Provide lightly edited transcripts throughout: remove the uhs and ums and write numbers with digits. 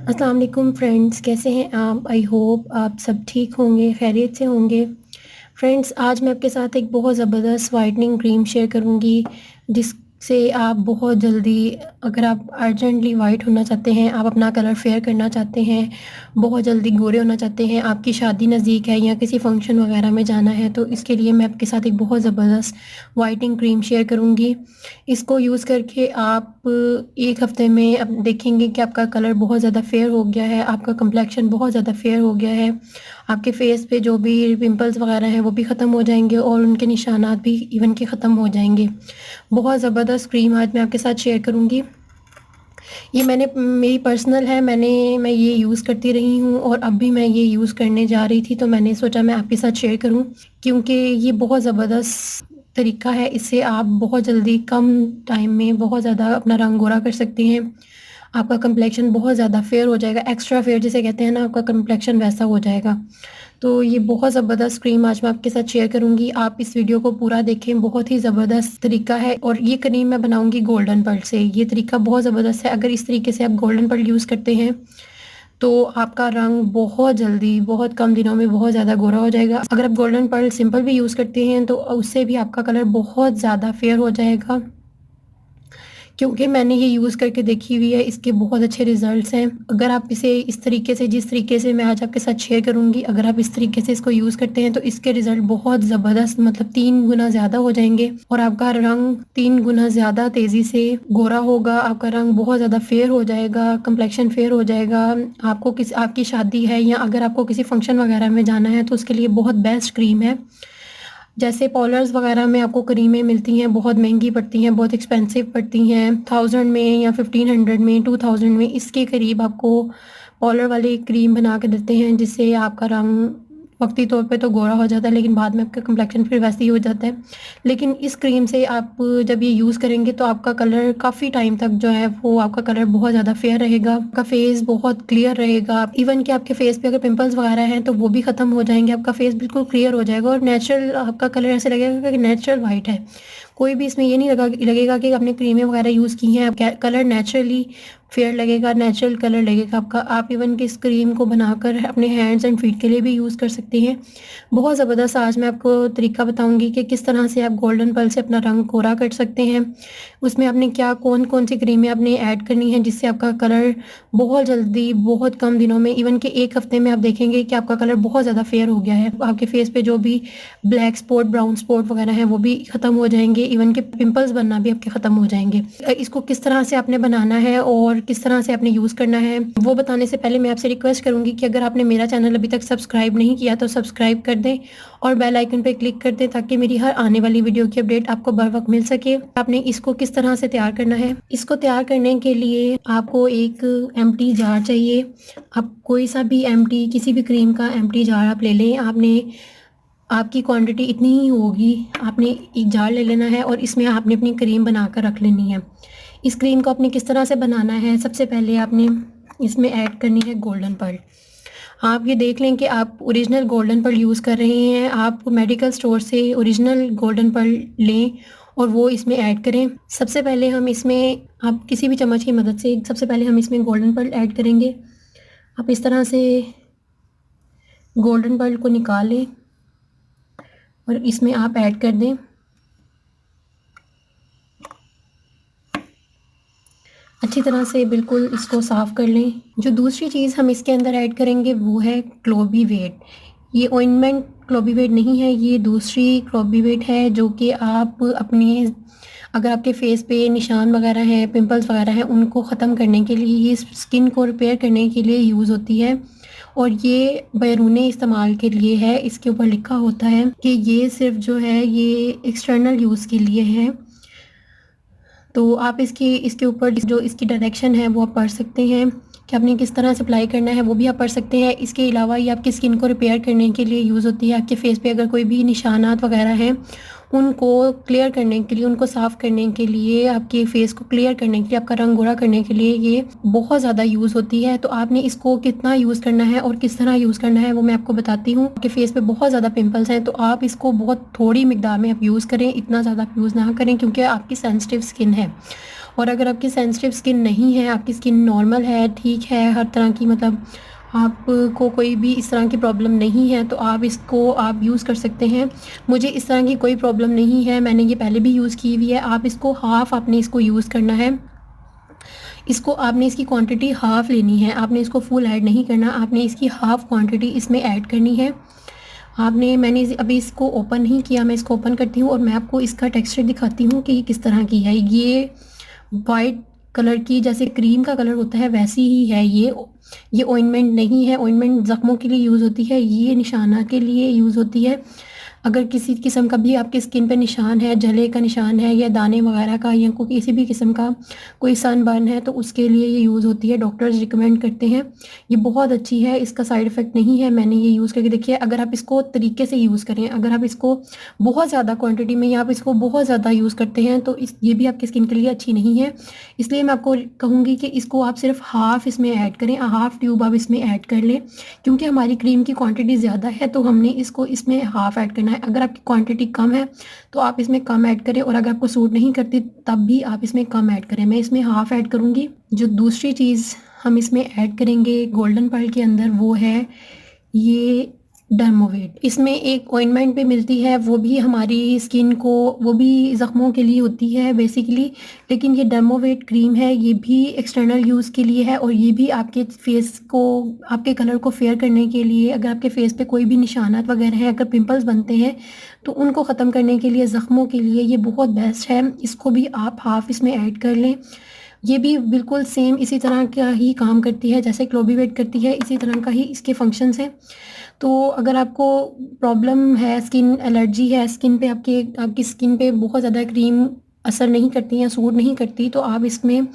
अस्सलाम वालेकुम फ्रेंड्स, कैसे हैं आप? आई होप आप सब ठीक होंगे, खैरियत से होंगे। फ्रेंड्स, आज मैं आपके साथ एक बहुत ज़बरदस्त वाइटनिंग क्रीम शेयर करूंगी, जिससे आप बहुत जल्दी, अगर आप अर्जेंटली वाइट होना चाहते हैं, आप अपना कलर फेयर करना चाहते हैं, बहुत जल्दी गोरे होना चाहते हैं, आपकी शादी नज़दीक है या किसी फंक्शन वगैरह में जाना है, तो इसके लिए मैं आपके साथ एक बहुत ज़बरदस्त वाइटनिंग क्रीम शेयर करूंगी। इसको यूज़ करके आप एक हफ्ते में अब देखेंगे कि आपका कलर बहुत ज़्यादा फेयर हो गया है, आपका कंप्लेक्शन बहुत ज़्यादा फेयर हो गया है, आपके फेस पे जो भी पिंपल्स वगैरह हैं वो भी ख़त्म हो जाएंगे और उनके निशानात भी इवन के ख़त्म हो जाएंगे। बहुत ज़बरदस्त क्रीम आज मैं आपके साथ शेयर करूँगी। ये मेरी पर्सनल है, मैं ये यूज़ करती रही हूँ और अब भी मैं ये यूज़ करने जा रही थी, तो मैंने सोचा मैं आपके साथ शेयर करूँ, क्योंकि ये बहुत ज़बरदस्त तरीका है। इससे आप बहुत जल्दी कम टाइम में बहुत ज़्यादा अपना रंग गोरा कर सकती हैं। आपका कंप्लेक्शन बहुत ज़्यादा फेयर हो जाएगा, एक्स्ट्रा फेयर जिसे कहते हैं ना, आपका कंप्लेक्शन वैसा हो जाएगा। तो ये बहुत ज़बरदस्त क्रीम आज मैं आपके साथ शेयर करूँगी। आप इस वीडियो को पूरा देखें, बहुत ही ज़बरदस्त तरीका है और ये क्रीम मैं बनाऊँगी गोल्डन पर्ल से। ये तरीका बहुत ज़बरदस्त है। अगर इस तरीके से आप गोल्डन पर्ल यूज़ करते हैं, तो आपका रंग बहुत जल्दी, बहुत कम दिनों में बहुत ज़्यादा गोरा हो जाएगा। अगर आप गोल्डन पर्ल सिंपल भी यूज़ करते हैं, तो उससे भी आपका कलर बहुत ज़्यादा फेयर हो जाएगा। क्योंकि मैंने ये यूज़ करके देखी हुई है, इसके बहुत अच्छे रिज़ल्ट्स हैं। अगर आप इसे इस तरीके से, जिस तरीके से मैं आज आपके साथ शेयर करूँगी, अगर आप इस तरीके से इसको यूज़ करते हैं, तो इसके रिज़ल्ट बहुत ज़बरदस्त, मतलब 3 गुना ज़्यादा हो जाएँगे और आपका रंग 3 गुना ज़्यादा तेज़ी से गोरा होगा, आपका रंग बहुत ज़्यादा फेयर हो जाएगा, कंप्लेक्शन फेयर हो जाएगा। आपकी शादी है या अगर आपको किसी फंक्शन वगैरह में जाना है, तो उसके लिए बहुत बेस्ट क्रीम है। जैसे पार्लर्स वगैरह में आपको क्रीमें मिलती हैं, बहुत महंगी पड़ती हैं, बहुत एक्सपेंसिव पड़ती हैं, 1000 में या 1500 में, 2000 में, इसके करीब आपको पार्लर वाले क्रीम बना के देते हैं, जिससे आपका रंग वक्ती तौर पे तो गोरा हो जाता है, लेकिन बाद में आपका कंप्लेक्शन फिर वैसे ही हो जाता है। लेकिन इस क्रीम से आप जब ये यूज़ करेंगे, तो आपका कलर काफ़ी टाइम तक जो है वो आपका कलर बहुत ज़्यादा फेयर रहेगा, आपका फेस बहुत क्लियर रहेगा। इवन कि आपके फेस पे अगर पिंपल्स वगैरह हैं, तो वो भी ख़त्म हो जाएंगे, आपका फेस बिल्कुल क्लियर हो जाएगा और नेचुरल आपका कलर ऐसे लगेगा कि नेचुरल वाइट है। कोई भी इसमें ये नहीं लगेगा कि आपने क्रीमें वगैरह यूज़ की हैं। कलर नेचुरली फेयर लगेगा, नेचुरल कलर लगेगा आपका। आप इवन कि इस क्रीम को बनाकर अपने हैंड्स एंड फीट के लिए भी यूज़ कर सकते हैं। बहुत ज़बरदस्त आज मैं आपको तरीका बताऊंगी कि किस तरह से आप गोल्डन पर्ल से अपना रंग गोरा कर सकते हैं। उसमें आपने क्या कौन कौन सी क्रीमें आपने ऐड करनी है, जिससे आपका कलर बहुत जल्दी, बहुत कम दिनों में, इवन कि एक हफ्ते में आप देखेंगे कि आपका कलर बहुत ज़्यादा फेयर हो गया है। आपके फेस पे जो भी ब्लैक स्पॉट, ब्राउन स्पॉट वगैरह हैं, वो भी ख़त्म हो जाएंगे, इवन के पिंपल्स बनना भी आपके ख़त्म हो जाएंगे। इसको किस तरह से आपने बनाना है और किस तरह से आपने यूज़ करना है, वो बताने से पहले मैं आपसे रिक्वेस्ट करूंगी कि अगर आपने मेरा चैनल अभी तक सब्सक्राइब नहीं किया, तो सब्सक्राइब कर दें और बेल आइकन पे क्लिक कर दें, ताकि मेरी हर आने वाली वीडियो की अपडेट आपको बर वक्त मिल सके। आपने इसको किस तरह से तैयार करना है, इसको तैयार करने के लिए आपको एक एम्प्टी जार चाहिए। आप कोई सा भी एम्प्टी, किसी भी क्रीम का एम्प्टी जार आप ले लें। आपकी क्वांटिटी इतनी ही होगी, आपने एक जार ले लेना है और इसमें आपने अपनी क्रीम बनाकर रख लेनी है। इस क्रीम को आपने किस तरह से बनाना है, सबसे पहले आपने इसमें ऐड करनी है गोल्डन पर्ल। आप ये देख लें कि आप ओरिजिनल गोल्डन पर्ल यूज़ कर रहे हैं। आप मेडिकल स्टोर से ओरिजिनल गोल्डन पर्ल लें और वो इसमें ऐड करें। सबसे पहले हम इसमें, आप किसी भी चम्मच की मदद से, सबसे पहले हम इसमें गोल्डन पर्ल ऐड करेंगे। आप इस तरह से गोल्डन पर्ल को निकाल लें और इसमें आप ऐड कर दें। अच्छी तरह से बिल्कुल इसको साफ़ कर लें। जो दूसरी चीज़ हम इसके अंदर ऐड करेंगे, वो है क्लोबीवेट। ये ऑइंटमेंट क्लोबीवेट नहीं है, ये दूसरी क्लोबीवेट है, जो कि आप अपने, अगर आपके फेस पे निशान वगैरह हैं, पिंपल्स वगैरह हैं, उनको ख़त्म करने के लिए, ये स्किन को रिपेयर करने के लिए यूज़ होती है और ये बैरूनी इस्तेमाल के लिए है। इसके ऊपर लिखा होता है कि ये सिर्फ जो है ये एक्सटर्नल यूज़ के लिए है। तो आप इसके ऊपर जो इसकी डायरेक्शन है वो आप पढ़ सकते हैं कि आपने किस तरह से अप्लाई करना है, वो भी आप पढ़ सकते हैं। इसके अलावा ये आपकी स्किन को रिपेयर करने के लिए यूज़ होती है। आपके फेस पे अगर कोई भी निशानात वगैरह हैं, उनको क्लियर करने के लिए, उनको साफ़ करने के लिए, आपके फेस को क्लियर करने के लिए, आपका रंग गोरा करने के लिए ये बहुत ज़्यादा यूज़ होती है। तो आपने इसको कितना यूज़ करना है और किस तरह यूज़ करना है, वो मैं आपको बताती हूँ। आपके फेस पे बहुत ज़्यादा पिंपल्स हैं, तो आप इसको बहुत थोड़ी मिकदार में आप यूज़ करें, इतना ज़्यादा आप यूज़ ना करें, क्योंकि आपकी सेंसिटिव स्किन है और अगर आपकी सेंसिटिव स्किन नहीं है, आपकी स्किन नॉर्मल है, ठीक है, हर तरह की मतलब आपको कोई भी इस तरह की प्रॉब्लम नहीं है, तो आप इसको आप यूज़ कर सकते हैं। मुझे इस तरह की कोई प्रॉब्लम नहीं है, मैंने ये पहले भी यूज़ की हुई है। आप इसको हाफ़ आपने इसको यूज़ करना है। इसको आपने इसकी क्वांटिटी हाफ़ लेनी है, आपने इसको फुल ऐड नहीं करना, आपने इसकी हाफ़ क्वांटिटी इसमें ऐड करनी है। मैंने अभी इसको ओपन नहीं किया, मैं इसको ओपन करती हूँ और मैं आपको इसका टेक्सचर दिखाती हूँ कि ये किस तरह की है। ये वाइट कलर की, जैसे क्रीम का कलर होता है वैसी ही है ये ऑइंटमेंट नहीं है, ऑइंटमेंट ज़ख्मों के लिए यूज़ होती है, ये निशाना के लिए यूज़ होती है। अगर किसी किस्म का भी आपकी स्किन पे निशान है, जले का निशान है या दाने वगैरह का या कोई किसी भी किस्म का कोई सनबर्न है, तो उसके लिए ये यूज़ होती है, डॉक्टर्स रिकमेंड करते हैं। ये बहुत अच्छी है, इसका साइड इफ़ेक्ट नहीं है, मैंने ये यूज़ करके देखी है। अगर आप इसको तरीके से यूज़ करें, अगर आप इसको बहुत ज़्यादा क्वांटिटी में या आप इसको बहुत ज़्यादा यूज़ करते हैं, तो ये भी आपकी स्किन के लिए अच्छी नहीं है। इसलिए मैं आपको कहूँगी कि इसको आप सिर्फ हाफ़ इसमें ऐड करें, हाफ़ ट्यूब आप इसमें ऐड कर लें, क्योंकि हमारी क्रीम की क्वांटिटी ज़्यादा है, तो हमने इसको इसमें हाफ़ ऐड करना है। अगर आपकी क्वांटिटी कम है तो आप इसमें कम ऐड करें, और अगर आपको सूट नहीं करती तब भी आप इसमें कम ऐड करें। मैं इसमें हाफ़ ऐड करूँगी। जो दूसरी चीज़ हम इसमें ऐड करेंगे गोल्डन पर्ल के अंदर, वो है ये डर्मोवेट। इसमें एक ऑइंटमेंट भी मिलती है, वो भी हमारी स्किन को, वो भी ज़ख्मों के लिए होती है बेसिकली, लेकिन ये डर्मोवेट क्रीम है, ये भी एक्सटर्नल यूज़ के लिए है, और ये भी आपके फेस को, आपके कलर को फेयर करने के लिए, अगर आपके फेस पे कोई भी निशानात वगैरह हैं, अगर पिंपल्स बनते हैं तो उनको ख़त्म करने के लिए, ज़ख्मों के लिए ये बहुत बेस्ट है। इसको भी आप हाफ़ इसमें ऐड कर लें। ये भी बिल्कुल सेम इसी तरह का ही काम करती है जैसे क्लोबीवेट करती है, इसी तरह का ही इसके फंक्शंस हैं। तो अगर आपको प्रॉब्लम है, स्किन एलर्जी है, स्किन पे आपकी स्किन पे बहुत ज़्यादा क्रीम असर नहीं करती या सूट नहीं करती, तो आप इसमें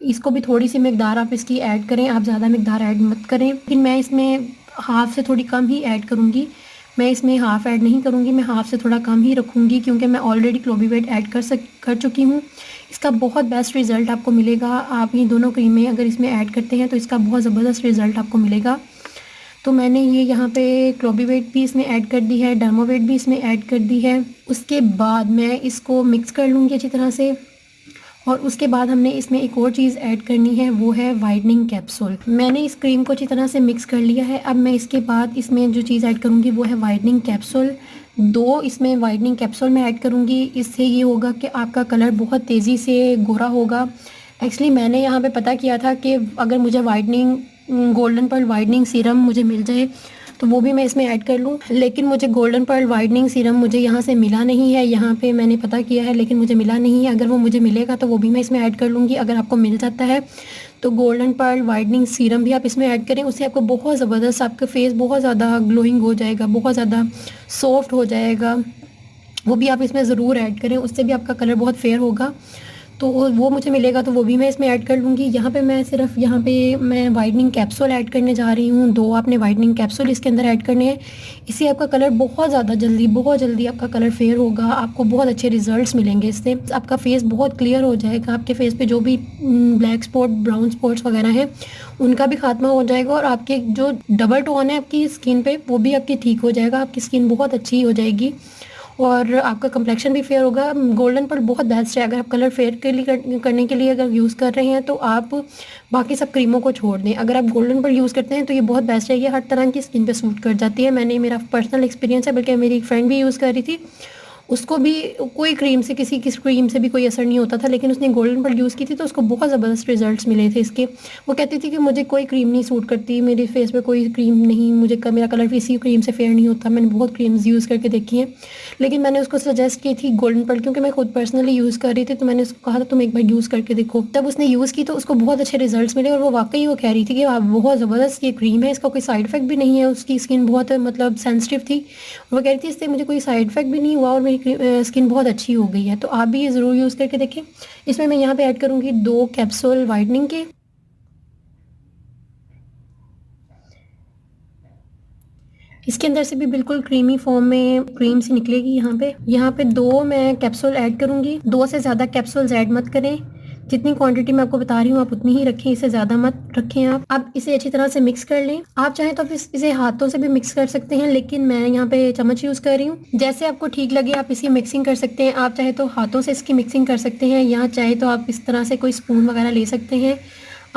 इसको भी थोड़ी सी मिकदार आप इसकी ऐड करें, आप ज़्यादा मिकदार ऐड मत करें। लेकिन मैं इसमें हाफ़ से थोड़ी कम ही ऐड करूँगी, मैं इसमें हाफ़ ऐड नहीं करूँगी, मैं हाफ़ से थोड़ा कम ही रखूँगी, क्योंकि मैं ऑलरेडी क्लोबीवेट ऐड कर चुकी हूँ। इसका बहुत बेस्ट रिज़ल्ट आपको मिलेगा। आप ये दोनों क्रीमें अगर इसमें ऐड करते हैं तो इसका बहुत ज़बरदस्त रिज़ल्ट आपको मिलेगा। तो मैंने ये यहाँ पे क्लोबीवेट भी इसमें ऐड कर दी है, डर्मोवेट भी इसमें ऐड कर दी है। उसके बाद मैं इसको मिक्स कर लूँगी अच्छी तरह से, और उसके बाद हमने इसमें एक और चीज़ ऐड करनी है, वो है वाइटनिंग कैप्सूल। मैंने इस क्रीम को अच्छी तरह से मिक्स कर लिया है। अब मैं इसके बाद इसमें जो चीज़ ऐड करूँगी वो है वाइटनिंग कैप्सूल। 2 इसमें वाइटनिंग कैप्सूल मैं ऐड करूँगी। इससे ये होगा कि आपका कलर बहुत तेज़ी से गोरा होगा। एक्चुअली मैंने यहाँ पे पता किया था कि अगर मुझे whitening golden pearl whitening serum मुझे मिल जाए तो वो भी मैं इसमें ऐड कर लूँ, लेकिन मुझे गोल्डन पर्ल वाइटनिंग सीरम मुझे यहाँ से मिला नहीं है। यहाँ पे मैंने पता किया है लेकिन मुझे मिला नहीं है। अगर वो मुझे मिलेगा तो वो भी मैं इसमें ऐड कर लूँगी। अगर आपको मिल जाता है तो गोल्डन पर्ल वाइटनिंग सीरम भी आप इसमें ऐड करें, उससे आपको बहुत ज़बरदस्त, आपका फेस बहुत ज़्यादा ग्लोइंग हो जाएगा, बहुत ज़्यादा सॉफ्ट हो जाएगा। वो भी आप इसमें ज़रूर ऐड करें, उससे भी आपका कलर बहुत फेयर होगा। तो वो मुझे मिलेगा तो वो भी मैं इसमें ऐड कर लूँगी। यहाँ पे मैं वाइटनिंग कैप्सूल ऐड करने जा रही हूँ। 2 आपने वाइटनिंग कैप्सूल इसके अंदर ऐड करने हैं। इससे आपका कलर बहुत जल्दी आपका कलर फेयर होगा। आपको बहुत अच्छे रिजल्ट्स मिलेंगे इससे। आपका फेस बहुत क्लियर हो जाएगा। आपके फेस पे जो भी ब्लैक स्पॉट, ब्राउन स्पॉट्स वगैरह हैं, उनका भी खात्मा हो जाएगा, और आपके जो डबल टोन है आपकी स्किन पे, वो भी आपकी ठीक हो जाएगा। आपकी स्किन बहुत अच्छी हो जाएगी और आपका कंप्लेक्शन भी फेयर होगा। गोल्डन पर्ल बहुत बेस्ट है। अगर आप कलर फेयर करने के लिए अगर यूज़ कर रहे हैं तो आप बाकी सब क्रीमों को छोड़ दें। अगर आप गोल्डन पर्ल यूज़ करते हैं तो ये बहुत बेस्ट है। ये हर तरह की स्किन पे सूट कर जाती है। मेरा पर्सनल एक्सपीरियंस है, बल्कि मेरी एक फ्रेंड भी यूज़ कर रही थी, उसको भी कोई क्रीम से, किसी क्रीम से भी कोई असर नहीं होता था, लेकिन उसने गोल्डन पर्ल यूज़ की थी तो उसको बहुत ज़बरदस्त रिजल्ट्स मिले थे इसके। वो कहती थी कि मुझे कोई क्रीम नहीं सूट करती, मेरे फेस पे कोई क्रीम नहीं, मेरा कलर किसी क्रीम से फेयर नहीं होता। मैंने बहुत क्रीम्स यूज़ करके देखी हैं, लेकिन मैंने उसको सजेस्ट की थी गोल्डन पर्ल, क्योंकि मैं खुद पर्सनली यूज़ कर रही थी, तो मैंने उसको कहा था तुम एक बार यूज़ करके देखो। तब उसने यूज़ की तो उसको बहुत अच्छे रिजल्ट्स मिले, और वो वाकई वो कह रही थी कि बहुत ज़बरदस्त ये क्रीम है, इसका कोई साइड इफेक्ट भी नहीं है। उसकी स्किन बहुत मतलब सेंसिटिव थी, वो कह रही थी इससे मुझे कोई साइड इफेक्ट भी नहीं हुआ और मेरी स्किन बहुत अच्छी हो गई है। तो आप भी ये ज़रूर यूज़ करके देखें। इसमें मैं यहाँ पे ऐड करूँगी 2 कैप्सूल वाइटनिंग के। इसके अंदर से भी बिल्कुल क्रीमी फॉर्म में क्रीम सी निकलेगी। यहाँ पे 2 मैं कैप्सूल ऐड करूँगी। 2 से ज़्यादा कैप्सूल्स ऐड मत करें। जितनी क्वांटिटी मैं आपको बता रही हूँ आप उतनी ही रखें, इससे ज़्यादा मत रखें आप। अब इसे अच्छी तरह से मिक्स कर लें। आप चाहें तो इसे हाथों से भी मिक्स कर सकते हैं, लेकिन मैं यहाँ पे चम्मच यूज़ कर रही हूँ। जैसे आपको ठीक लगे आप इसकी मिक्सिंग कर सकते हैं। आप चाहे तो हाथों से इसकी मिक्सिंग कर सकते हैं, या चाहे तो आप इस तरह से कोई स्पून वगैरह ले सकते हैं।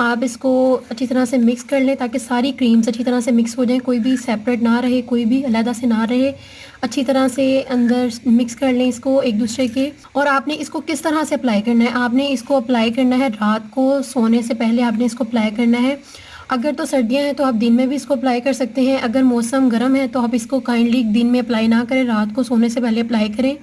आप इसको अच्छी तरह से मिक्स कर लें ताकि सारी क्रीम्स अच्छी तरह से मिक्स हो जाएं, कोई भी सेपरेट ना रहे, कोई भी अलग से ना रहे। अच्छी तरह से अंदर मिक्स कर लें इसको एक दूसरे के। और आपने इसको किस तरह से अप्लाई करना है, आपने इसको अप्लाई करना है रात को सोने से पहले आपने इसको अप्लाई करना है। अगर तो सर्दियां हैं तो आप दिन में भी इसको अप्लाई कर सकते हैं। अगर मौसम गर्म है तो आप इसको काइंडली दिन में अप्लाई ना करें, रात को सोने से पहले अप्लाई करें।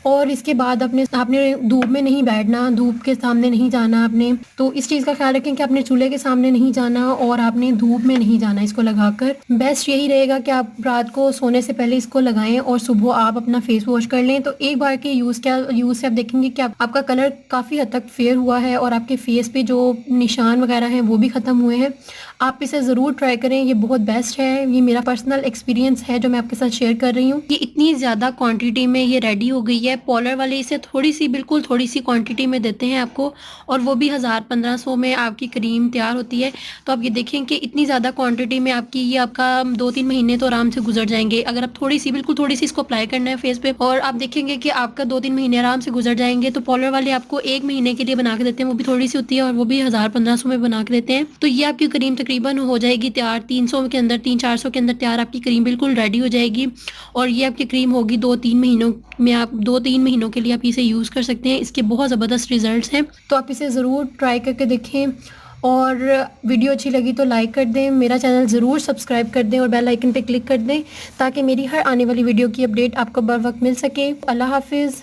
और इसके बाद आपने धूप में नहीं बैठना, धूप के सामने नहीं जाना आपने। तो इस चीज़ का ख्याल रखें कि आपने चूल्हे के सामने नहीं जाना और आपने धूप में नहीं जाना इसको लगाकर। बेस्ट यही रहेगा कि आप रात को सोने से पहले इसको लगाएं और सुबह आप अपना फेस वॉश कर लें। तो एक बार के यूज़ से आप देखेंगे कि आपका कलर काफ़ी हद तक फेयर हुआ है और आपके फेस पे जो निशान वगैरह हैं वो भी ख़त्म हुए हैं। आप इसे ज़रूर ट्राई करें, ये बहुत बेस्ट है। ये मेरा पर्सनल एक्सपीरियंस है जो मैं आपके साथ शेयर कर रही हूँ। ये इतनी ज़्यादा क्वांटिटी में ये रेडी हो गई है। पॉलर वाले इसे बिल्कुल थोड़ी सी क्वांटिटी में देते हैं आपको, और वो भी 1000-1500 में आपकी क्रीम तैयार होती है। तो आप ये देखें कि इतनी ज़्यादा क्वांटिटी में ये आपका 2-3 महीने तो आराम से गुजर जाएंगे। अगर आप बिल्कुल थोड़ी सी इसको अप्लाई करना है फेस पे, और आप देखेंगे कि आपका 2-3 महीने आराम से गुजर जाएंगे। तो पॉलर वाले आपको 1 महीने के लिए बना के देते हैं, वो भी थोड़ी सी होती है, और वो भी 1000-1500 में बना के देते हैं। तो ये आपकी क्रीम तकरीबन हो जाएगी तैयार 300 के अंदर, 300-400 के अंदर तैयार आपकी क्रीम बिल्कुल रेडी हो जाएगी। और ये आपकी क्रीम होगी 2-3 महीनों में, आप 2-3 महीनों के लिए आप इसे यूज़ कर सकते हैं। इसके बहुत ज़बरदस्त रिजल्ट्स हैं, तो आप इसे ज़रूर ट्राई करके देखें। और वीडियो अच्छी लगी तो लाइक कर दें, मेरा चैनल ज़रूर सब्सक्राइब कर दें और बेल आइकन पे क्लिक कर दें ताकि मेरी हर आने वाली वीडियो की अपडेट आपको बर वक्त मिल सके। अल्लाह हाफिज़।